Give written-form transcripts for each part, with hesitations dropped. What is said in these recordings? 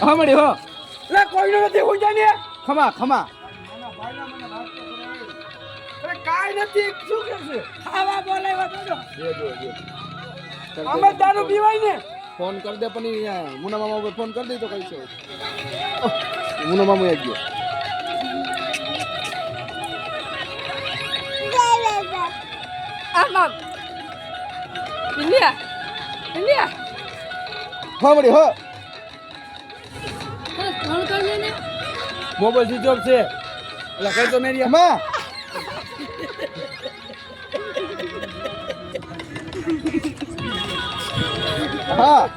હા મળી હો લે કોઈનો નથી હું જાને ખમા ખમા અરે કાઈ નથી શું કે છે ખાવા બોલાવ્યા તો અમે દારૂ પીવાય ને ફોન કરી દે પણ મુના મામા ઉપર ફોન કરી દે તો કઈ છે મુના મામા એક ગયો આમાં ઇન્ડિયા ઇન્ડિયા હા મળી હો ફોન કરી ને મોબાઈલ સ્વિચ ઓફ છે એટલે કઈ તો મેરી ખમા હા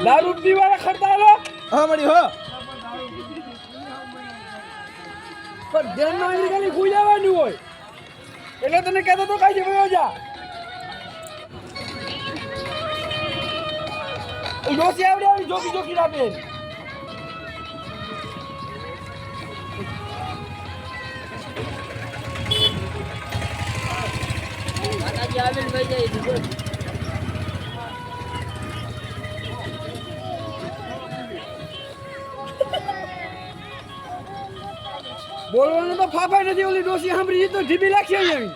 દારૂ પીવાના ખરતા લો હા મળી હો પણ ધ્યાનમાં આવી ખાલી ખુઈ જવાનું હોય એટલે તને કહેતો તો કાઈ જવા જા ડોસી આવડે આવી જોકી જોકી રાખે માતાજી આવીને વઈ જાય દીધો બોલવાનું તો ફાફાઈ નથી ઓલી ડોસી સાંભળી તો ઢીબી લાગશે આવી